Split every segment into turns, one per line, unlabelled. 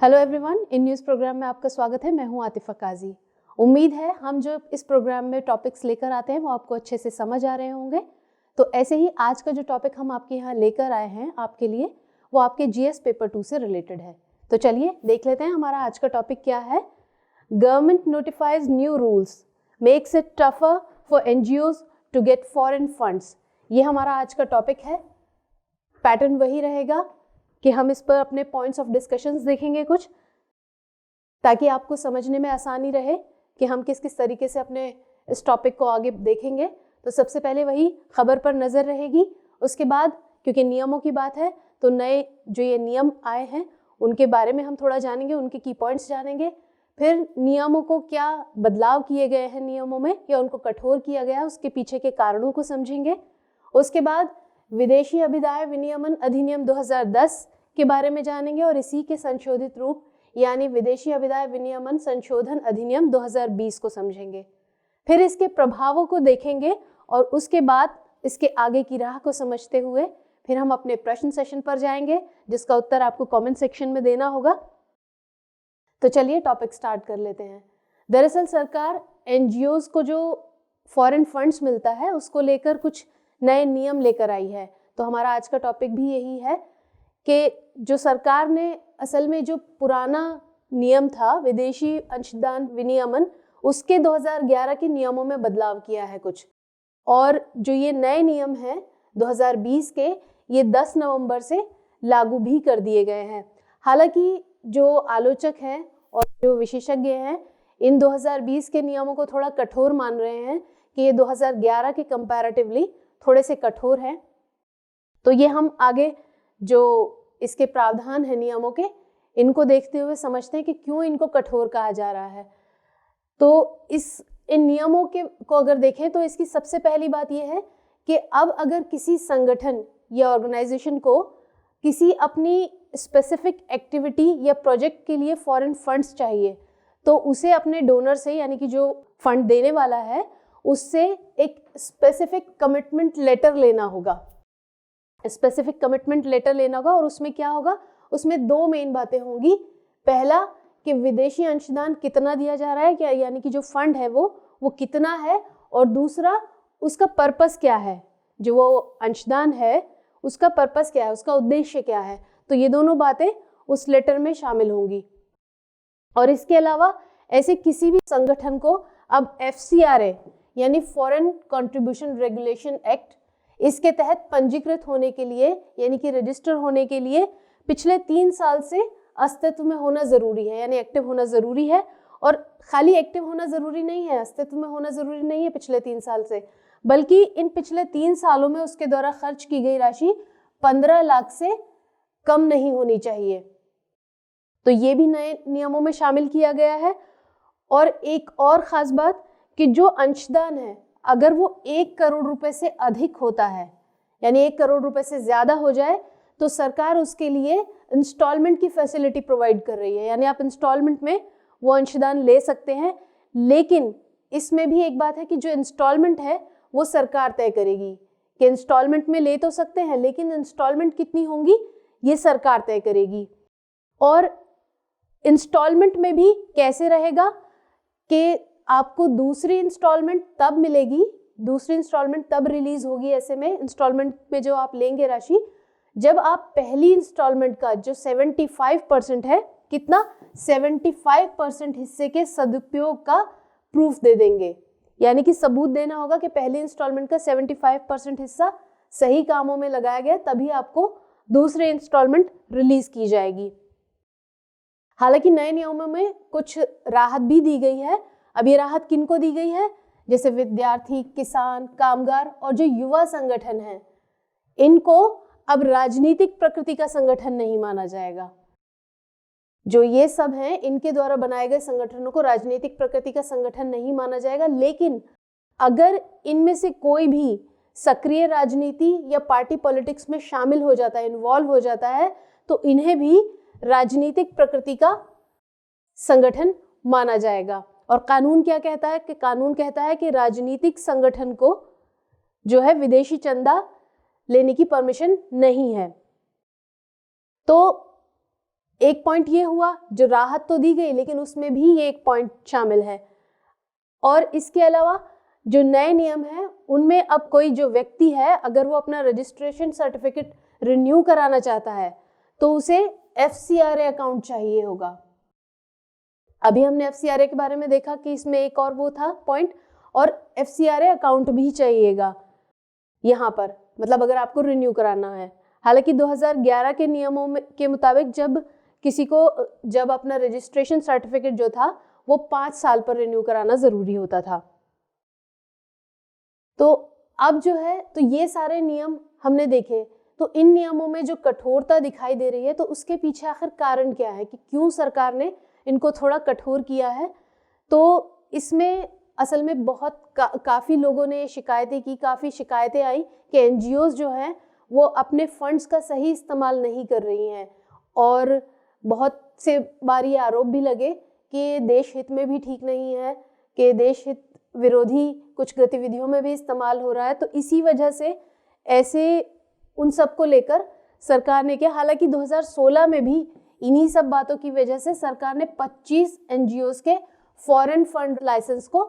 Hello everyone, इन news programme में आपका स्वागत है। मैं हूं आतिफा काजी। उम्मीद है हम जो इस प्रोग्राम में टॉपिक्स लेकर आते हैं वो आपको अच्छे से समझ आ रहे होंगे। तो ऐसे ही आज का जो टॉपिक हम आपके यहाँ लेकर आए हैं आपके लिए, वो आपके जीएस पेपर 2 से रिलेटेड है। तो चलिए देख लेते हैं हमारा आज का टॉपिक क्या है। Government notifies new rules makes it tougher for NGOs to get foreign funds. ये हमारा आज का टॉपिक है। पैटर्न वही रहेगा कि हम इस पर अपने पॉइंट्स ऑफ डिस्कशंस देखेंगे कुछ, ताकि आपको समझने में आसानी रहे कि हम किस किस तरीके से अपने इस टॉपिक को आगे देखेंगे। तो सबसे पहले वही खबर पर नज़र रहेगी। उसके बाद क्योंकि नियमों की बात है तो नए जो ये नियम आए हैं उनके बारे में हम थोड़ा जानेंगे, उनके की पॉइंट्स जानेंगे। फिर नियमों को क्या बदलाव किए गए हैं नियमों में या उनको कठोर किया गया, उसके पीछे के कारणों को समझेंगे। उसके बाद विदेशी अभिदाय विनियमन अधिनियम 2010 के बारे में जानेंगे और इसी के संशोधित रूप यानी विदेशी अभिदाय विनियमन संशोधन अधिनियम 2020 को समझेंगे। फिर इसके प्रभावों को देखेंगे और उसके बाद इसके आगे की राह को समझते हुए फिर हम अपने प्रश्न सेशन पर जाएंगे, जिसका उत्तर आपको कमेंट सेक्शन में देना होगा। तो चलिए टॉपिक स्टार्ट कर लेते हैं। दरअसल सरकार एनजीओज को जो फॉरेन फंड्स मिलता है उसको लेकर कुछ नए नियम लेकर आई है। तो हमारा आज का टॉपिक भी यही है कि जो सरकार ने असल में जो पुराना नियम था विदेशी अंशदान विनियमन, उसके 2011 के नियमों में बदलाव किया है कुछ, और जो ये नए नियम हैं 2020 के, ये 10 नवंबर से लागू भी कर दिए गए हैं। हालांकि जो आलोचक हैं और जो विशेषज्ञ हैं इन 2020 के नियमों को थोड़ा कठोर मान रहे हैं कि ये 2011 के कंपैरेटिवली थोड़े से कठोर हैं। तो ये हम आगे जो इसके प्रावधान है नियमों के, इनको देखते हुए समझते हैं कि क्यों इनको कठोर कहा जा रहा है। तो इन नियमों को अगर देखें तो इसकी सबसे पहली बात यह है कि अब अगर किसी संगठन या ऑर्गेनाइजेशन को किसी अपनी स्पेसिफिक एक्टिविटी या प्रोजेक्ट के लिए फॉरेन फंड्स चाहिए तो उसे अपने डोनर से, यानी कि जो फंड देने वाला है, उससे एक स्पेसिफिक कमिटमेंट लेटर लेना होगा। स्पेसिफिक कमिटमेंट लेटर लेना होगा और उसमें क्या होगा, उसमें दो मेन बातें होंगी। पहला कि विदेशी अंशदान कितना दिया जा रहा है, क्या यानी कि जो फंड है वो कितना है, और दूसरा उसका पर्पस क्या है, जो वो अंशदान है उसका पर्पस क्या है, उसका उद्देश्य क्या है। तो ये दोनों बातें उस लेटर में शामिल होंगी। और इसके अलावा ऐसे किसी भी संगठन को अब FCRA यानी फॉरेन कंट्रीब्यूशन रेगुलेशन एक्ट, इसके तहत पंजीकृत होने के लिए यानी कि रजिस्टर होने के लिए पिछले 3 साल से अस्तित्व में होना ज़रूरी है, यानी एक्टिव होना ज़रूरी है। और खाली एक्टिव होना ज़रूरी नहीं है, अस्तित्व में होना ज़रूरी नहीं है पिछले 3 साल से, बल्कि इन पिछले 3 सालों में उसके द्वारा खर्च की गई राशि 15 लाख से कम नहीं होनी चाहिए। तो ये भी नए नियमों में शामिल किया गया है। और एक और ख़ास बात कि जो अंशदान है अगर वो 1 करोड़ रुपए से अधिक होता है, यानी 1 करोड़ रुपए से ज़्यादा हो जाए, तो सरकार उसके लिए इंस्टॉलमेंट की फैसिलिटी प्रोवाइड कर रही है, यानी आप इंस्टॉलमेंट में वो अंशदान ले सकते हैं। लेकिन इसमें भी एक बात है कि जो इंस्टॉलमेंट है वो सरकार तय करेगी कि इंस्टॉलमेंट में ले तो सकते हैं, लेकिन इंस्टॉलमेंट कितनी होंगी ये सरकार तय करेगी। और इंस्टॉलमेंट में भी कैसे रहेगा कि आपको दूसरी इंस्टॉलमेंट तब मिलेगी, दूसरी इंस्टॉलमेंट तब रिलीज होगी ऐसे में इंस्टॉलमेंट में जो आप लेंगे राशि, जब आप पहली इंस्टॉलमेंट का जो 75% है, कितना 75% हिस्से के सदुपयोग का प्रूफ दे देंगे। यानी कि सबूत देना होगा कि पहली इंस्टॉलमेंट का 75% हिस्सा सही कामों में लगाया गया, तभी आपको दूसरी इंस्टॉलमेंट रिलीज की जाएगी। हालांकि नए नियमों में कुछ राहत भी दी गई है। अब ये राहत किनको दी गई है, जैसे विद्यार्थी, किसान, कामगार और जो युवा संगठन हैं, इनको अब राजनीतिक प्रकृति का संगठन नहीं माना जाएगा। जो ये सब हैं इनके द्वारा बनाए गए संगठनों को राजनीतिक प्रकृति का संगठन नहीं माना जाएगा। लेकिन अगर इनमें से कोई भी सक्रिय राजनीति या पार्टी पॉलिटिक्स में शामिल हो जाता है, इन्वॉल्व हो जाता है, तो इन्हें भी राजनीतिक प्रकृति का संगठन माना जाएगा। और कानून क्या कहता है कि कानून कहता है कि राजनीतिक संगठन को जो है विदेशी चंदा लेने की परमिशन नहीं है। तो एक पॉइंट ये हुआ, जो राहत तो दी गई लेकिन उसमें भी ये एक पॉइंट शामिल है। और इसके अलावा जो नए नियम हैं उनमें अब कोई जो व्यक्ति है अगर वो अपना रजिस्ट्रेशन सर्टिफिकेट रिन्यू कराना चाहता है तो उसे FCRA अकाउंट चाहिए होगा। अभी हमने FCRA के बारे में देखा कि इसमें एक और वो था पॉइंट, और FCRA अकाउंट भी चाहिएगा यहाँ पर, मतलब अगर आपको रिन्यू कराना है। हालांकि 2011 के नियमों में के मुताबिक जब अपना रजिस्ट्रेशन सर्टिफिकेट जो था वो 5 साल पर रिन्यू कराना जरूरी होता था। तो अब जो है, तो ये सारे नियम हमने देखे, तो इन नियमों में जो कठोरता दिखाई दे रही है तो उसके पीछे आखिर कारण क्या है कि क्यों सरकार ने इनको थोड़ा कठोर किया है। तो इसमें असल में काफ़ी लोगों ने शिकायतें की, काफ़ी शिकायतें आई कि NGOs जो हैं वो अपने फंड्स का सही इस्तेमाल नहीं कर रही हैं, और बहुत से बार ये आरोप भी लगे कि देश हित में भी ठीक नहीं है, कि देश हित विरोधी कुछ गतिविधियों में भी इस्तेमाल हो रहा है। तो इसी वजह से ऐसे उन सब को लेकर सरकार ने किया। हालांकि 2016 में भी इन्हीं सब बातों की वजह से सरकार ने 25 NGOs के फॉरेन फंड लाइसेंस को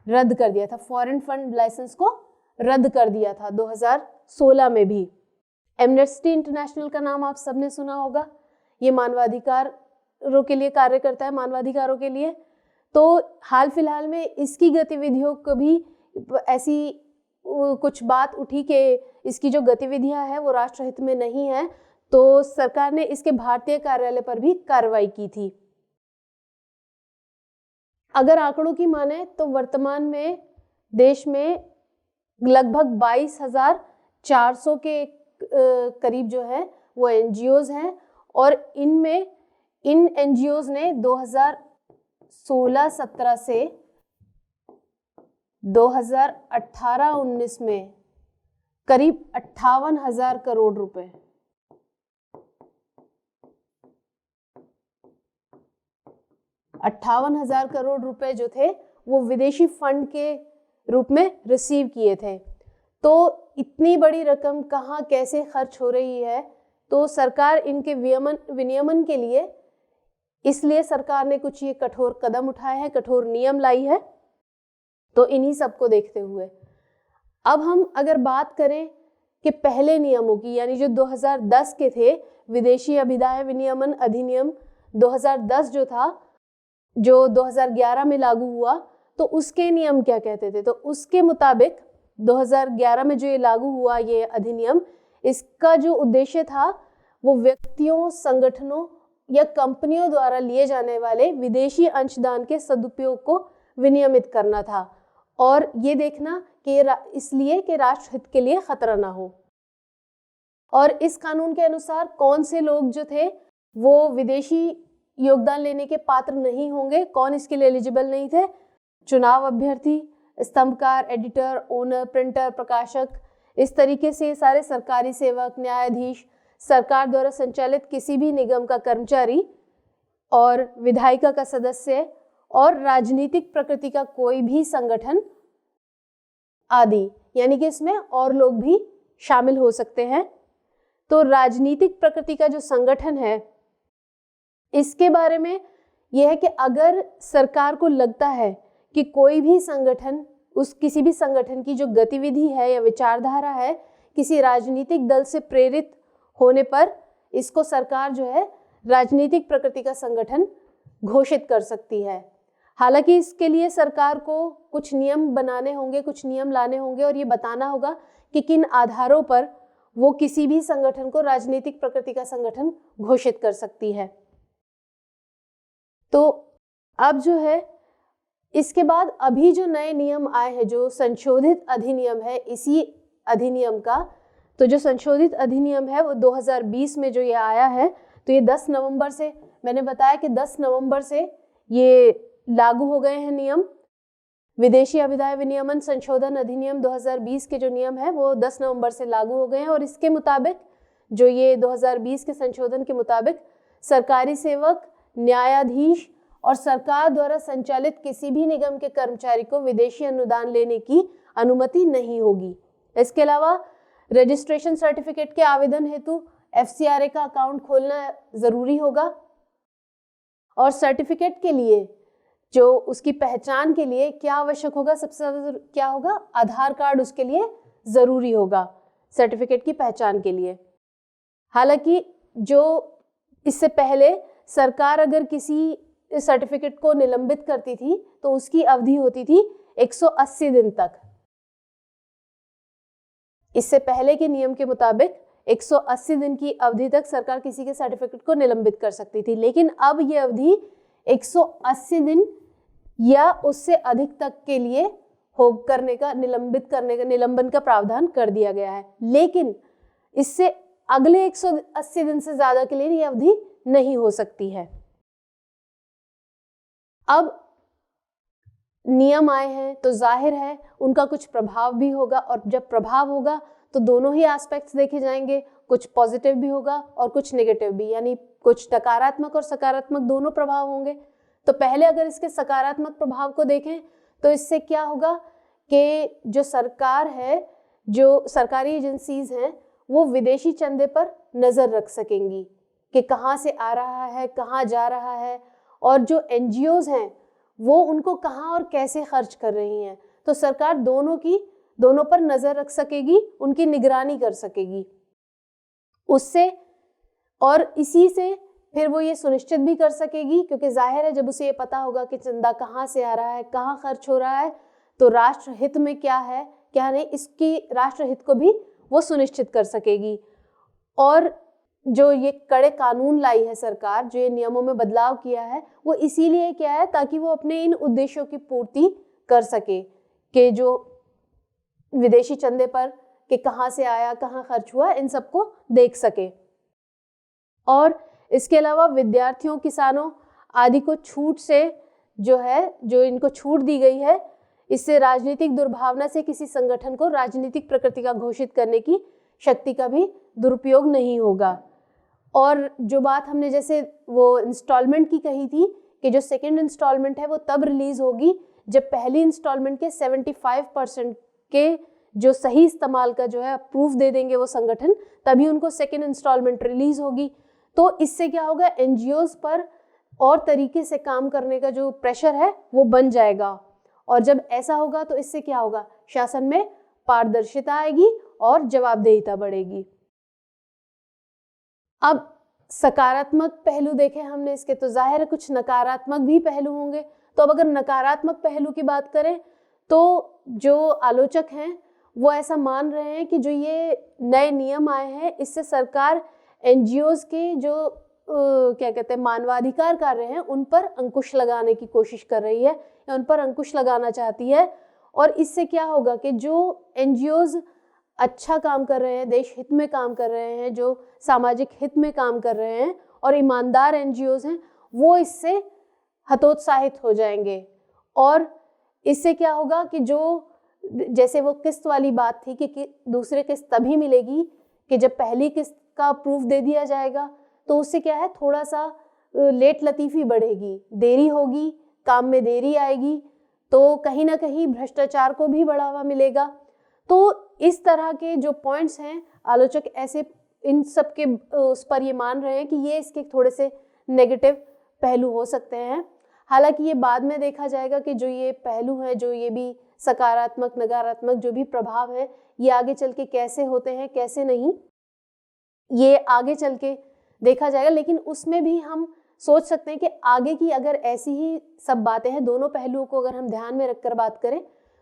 रद्द कर दिया था। फॉरेन फंड लाइसेंस को रद्द कर दिया था 2016 में भी। एमनेस्टी इंटरनेशनल का नाम आप सबने सुना होगा, ये मानवाधिकारों के लिए कार्य करता है, मानवाधिकारों के लिए। तो हाल फिलहाल में इसकी गतिविधियों को भी ऐसी कुछ बात उठी कि इसकी जो गतिविधियां हैं वो राष्ट्रहित में नहीं है, तो सरकार ने इसके भारतीय कार्यालय पर भी कार्रवाई की थी। अगर आंकड़ों की माने तो वर्तमान में देश में लगभग 22,400 के करीब जो है वो NGOs हैं, और इन NGOs ने 2016-17 से 2018-19 में करीब 58,000 करोड़ रुपए 58,000 करोड़ रुपए जो थे वो विदेशी फंड के रूप में रिसीव किए थे। तो इतनी बड़ी रकम कहाँ कैसे खर्च हो रही है, तो सरकार इनके विनियमन के लिए, इसलिए सरकार ने कुछ ये कठोर कदम उठाए हैं, कठोर नियम लाई है। तो इन्हीं सबको देखते हुए अब हम अगर बात करें कि पहले नियमों की, यानी जो 2010 के थे, विदेशी अभिदाय विनियमन अधिनियम 2010 जो था, जो 2011 में लागू हुआ, तो उसके नियम क्या कहते थे। तो उसके मुताबिक 2011 में जो ये लागू हुआ ये अधिनियम, इसका जो उद्देश्य था वो व्यक्तियों, संगठनों या कंपनियों द्वारा लिए जाने वाले विदेशी अंशदान के सदुपयोग को विनियमित करना था, और ये देखना कि इसलिए कि राष्ट्रहित के लिए खतरा ना हो। और इस कानून के अनुसार कौन से लोग जो थे वो विदेशी योगदान लेने के पात्र नहीं होंगे, कौन इसके लिए एलिजिबल नहीं थे। चुनाव अभ्यर्थी, स्तंभकार, एडिटर, ओनर, प्रिंटर, प्रकाशक, इस तरीके से सारे सरकारी सेवक, न्यायाधीश, सरकार द्वारा संचालित किसी भी निगम का कर्मचारी और विधायिका का सदस्य और राजनीतिक प्रकृति का कोई भी संगठन आदि, यानी कि इसमें और लोग भी शामिल हो सकते हैं। तो राजनीतिक प्रकृति का जो संगठन है, इसके बारे में यह है कि अगर सरकार को लगता है कि कोई भी संगठन, किसी भी संगठन की जो गतिविधि है या विचारधारा है किसी राजनीतिक दल से प्रेरित होने पर, इसको सरकार जो है राजनीतिक प्रकृति का संगठन घोषित कर सकती है। हालांकि इसके लिए सरकार को कुछ नियम बनाने होंगे, कुछ नियम लाने होंगे, और ये बताना होगा कि किन आधारों पर वो किसी भी संगठन को राजनीतिक प्रकृति का संगठन घोषित कर सकती है। तो अब जो है, इसके बाद अभी जो नए नियम आए हैं, जो संशोधित अधिनियम है इसी अधिनियम का, तो जो संशोधित अधिनियम है वो 2020 में जो ये आया है, तो ये 10 नवंबर से, मैंने बताया कि 10 नवंबर से ये लागू हो गए हैं नियम। विदेशी अभिदाय विनियमन संशोधन अधिनियम 2020 के जो नियम है वो 10 नवंबर से लागू हो गए हैं, और इसके मुताबिक, जो ये 2020 के संशोधन के मुताबिक, सरकारी सेवक, न्यायाधीश और सरकार द्वारा संचालित किसी भी निगम के कर्मचारी को विदेशी अनुदान लेने की अनुमति नहीं होगी। इसके अलावा रजिस्ट्रेशन सर्टिफिकेट के आवेदन हेतु FCRA का अकाउंट खोलना जरूरी होगा, और सर्टिफिकेट के लिए, जो उसकी पहचान के लिए क्या आवश्यक होगा, सबसे ज़्यादा क्या होगा, आधार कार्ड उसके लिए ज़रूरी होगा सर्टिफिकेट की पहचान के लिए। हालांकि जो इससे पहले सरकार अगर किसी सर्टिफिकेट को निलंबित करती थी तो उसकी अवधि होती थी 180 दिन तक। इससे पहले के नियम के मुताबिक 180 दिन की अवधि तक सरकार किसी के सर्टिफिकेट को निलंबित कर सकती थी, लेकिन अब ये अवधि 180 दिन या उससे अधिक तक के लिए हो करने का, निलंबित करने का, निलंबन का प्रावधान कर दिया गया है। लेकिन इससे अगले 180 दिन से ज्यादा के लिए ये अवधि नहीं हो सकती है। अब नियम आए हैं तो जाहिर है उनका कुछ प्रभाव भी होगा, और जब प्रभाव होगा तो दोनों ही एस्पेक्ट्स देखे जाएंगे, कुछ पॉजिटिव भी होगा और कुछ नेगेटिव भी, यानी कुछ नकारात्मक और सकारात्मक दोनों प्रभाव होंगे। तो पहले अगर इसके सकारात्मक प्रभाव को देखें तो इससे क्या होगा कि जो सरकार है, जो सरकारी एजेंसीज हैं, वो विदेशी चंदे पर नज़र रख सकेंगी कि कहाँ से आ रहा है, कहाँ जा रहा है, और जो एनजीओज हैं वो उनको कहाँ और कैसे खर्च कर रही हैं। तो सरकार दोनों पर नज़र रख सकेगी, उनकी निगरानी कर सकेगी उससे, और इसी से फिर वो ये सुनिश्चित भी कर सकेगी, क्योंकि जाहिर है जब उसे ये पता होगा कि चंदा कहाँ से आ रहा है, कहाँ खर्च हो रहा है, तो राष्ट्र हित में क्या है क्या नहीं, इसकी राष्ट्र हित को भी वो सुनिश्चित कर सकेगी। और जो ये कड़े कानून लाई है सरकार, जो ये नियमों में बदलाव किया है, वो इसीलिए किया है ताकि वो अपने इन उद्देश्यों की पूर्ति कर सके कि जो विदेशी चंदे पर कि कहाँ से आया, कहाँ खर्च हुआ, इन सबको देख सके। और इसके अलावा विद्यार्थियों, किसानों आदि को छूट से जो इनको छूट दी गई है, इससे राजनीतिक दुर्भावना से किसी संगठन को राजनीतिक प्रकृति का घोषित करने की शक्ति का भी दुरुपयोग नहीं होगा। और जो बात हमने जैसे वो इंस्टॉलमेंट की कही थी कि जो सेकंड इंस्टॉलमेंट है वो तब रिलीज होगी जब पहली इंस्टॉलमेंट के 75% के जो सही इस्तेमाल का जो है प्रूफ दे देंगे वो संगठन, तभी उनको सेकंड इंस्टॉलमेंट रिलीज होगी। तो इससे क्या होगा, एनजीओज पर और तरीके से काम करने का जो प्रेशर है वो बन जाएगा, और जब ऐसा होगा तो इससे क्या होगा, शासन में पारदर्शिता आएगी और जवाबदेहिता बढ़ेगी। अब सकारात्मक पहलू देखें हमने इसके, तो जाहिर है कुछ नकारात्मक भी पहलू होंगे। तो अब अगर नकारात्मक पहलू की बात करें तो जो आलोचक हैं वो ऐसा मान रहे हैं कि जो ये नए नियम आए हैं इससे सरकार एनजीओज के जो क्या कहते हैं मानवाधिकार कार्य हैं उन पर अंकुश लगाने की कोशिश कर रही है, या उन पर अंकुश लगाना चाहती है। और इससे क्या होगा कि जो एनजीओज अच्छा काम कर रहे हैं, देश हित में काम कर रहे हैं, जो सामाजिक हित में काम कर रहे हैं और ईमानदार एनजीओज हैं, वो इससे हतोत्साहित हो जाएंगे। और इससे क्या होगा कि जो जैसे वो किस्त वाली बात थी कि दूसरी किस्त तभी मिलेगी कि जब पहली किस्त का प्रूफ दे दिया जाएगा, तो उससे क्या है, थोड़ा सा लेट लतीफ़ी बढ़ेगी, देरी होगी, काम में देरी आएगी, तो कहीं ना कहीं भ्रष्टाचार को भी बढ़ावा मिलेगा। तो इस तरह के जो पॉइंट्स हैं, आलोचक ऐसे इन सब के उस पर ये मान रहे हैं कि ये इसके थोड़े से नेगेटिव पहलू हो सकते हैं। हालांकि ये बाद में देखा जाएगा कि जो ये पहलू हैं, जो ये भी सकारात्मक नकारात्मक जो भी प्रभाव है, ये आगे चल के कैसे होते हैं कैसे नहीं, ये आगे चल के देखा जाएगा। लेकिन उसमें भी हम सोच सकते हैं कि आगे की अगर ऐसी ही सब बातें हैं, दोनों पहलुओं को अगर हम ध्यान में रखकर बात करें,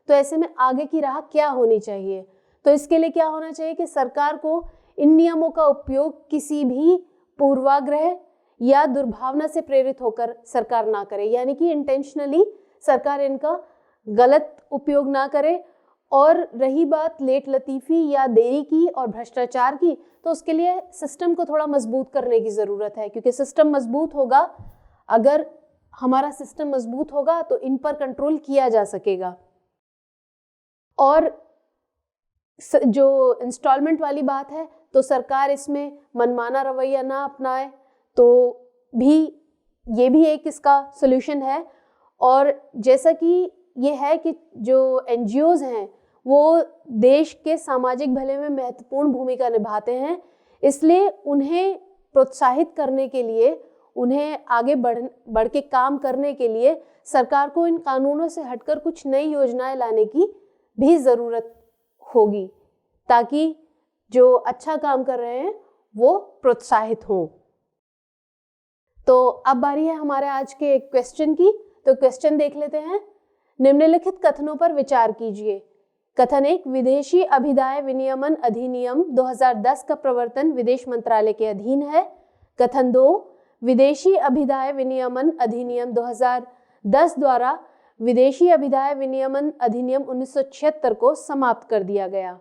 तो ऐसे में आगे की राह क्या होनी चाहिए। तो इसके लिए क्या होना चाहिए कि सरकार को इन नियमों का उपयोग किसी भी पूर्वाग्रह या दुर्भावना से प्रेरित होकर सरकार ना करे, यानी कि इंटेंशनली सरकार इनका गलत उपयोग ना करे। और रही बात लेट लतीफ़ी या देरी की और भ्रष्टाचार की, तो उसके लिए सिस्टम को थोड़ा मजबूत करने की ज़रूरत है, क्योंकि सिस्टम मजबूत होगा, अगर हमारा सिस्टम मजबूत होगा तो इन पर कंट्रोल किया जा सकेगा। और जो इंस्टॉलमेंट वाली बात है, तो सरकार इसमें मनमाना रवैया ना अपनाए, तो भी ये भी एक इसका सोल्यूशन है। और जैसा कि ये है कि जो एनजीओज हैं वो देश के सामाजिक भले में महत्वपूर्ण भूमिका निभाते हैं, इसलिए उन्हें प्रोत्साहित करने के लिए उन्हें आगे बढ़ के काम करने के लिए सरकार को इन कानूनों से हटकर कुछ नई योजनाएं लाने की भी ज़रूरत होगी, ताकि जो अच्छा काम कर रहे हैं वो प्रोत्साहित हों। तो अब बारी है हमारे आज के क्वेश्चन की। तो क्वेश्चन देख लेते हैं। निम्नलिखित कथनों पर विचार कीजिए। कथन 1, विदेशी अभिदाय विनियमन अधिनियम 2010 का प्रवर्तन विदेश मंत्रालय के अधीन है। कथन 2, विदेशी अभिदाय विनियमन अधिनियम 2010 द्वारा विदेशी अभिदाय विनियमन अधिनियम 1976 को समाप्त कर दिया गया।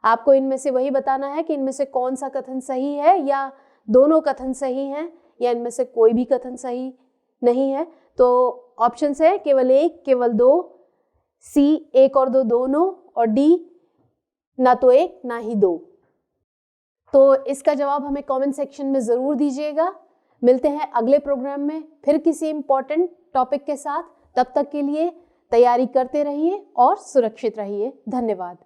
आपको इनमें से वही बताना है कि इनमें से कौन सा कथन सही है, या दोनों कथन सही हैं, या इनमें से कोई भी कथन सही नहीं है। तो ऑप्शंस है केवल 1, केवल 2, सी 1 और 2 दोनों, और डी ना तो 1 ना ही 2। तो इसका जवाब हमें कमेंट सेक्शन में ज़रूर दीजिएगा। मिलते हैं अगले प्रोग्राम में फिर किसी इम्पोर्टेंट टॉपिक के साथ। तब तक के लिए तैयारी करते रहिए और सुरक्षित रहिए। धन्यवाद।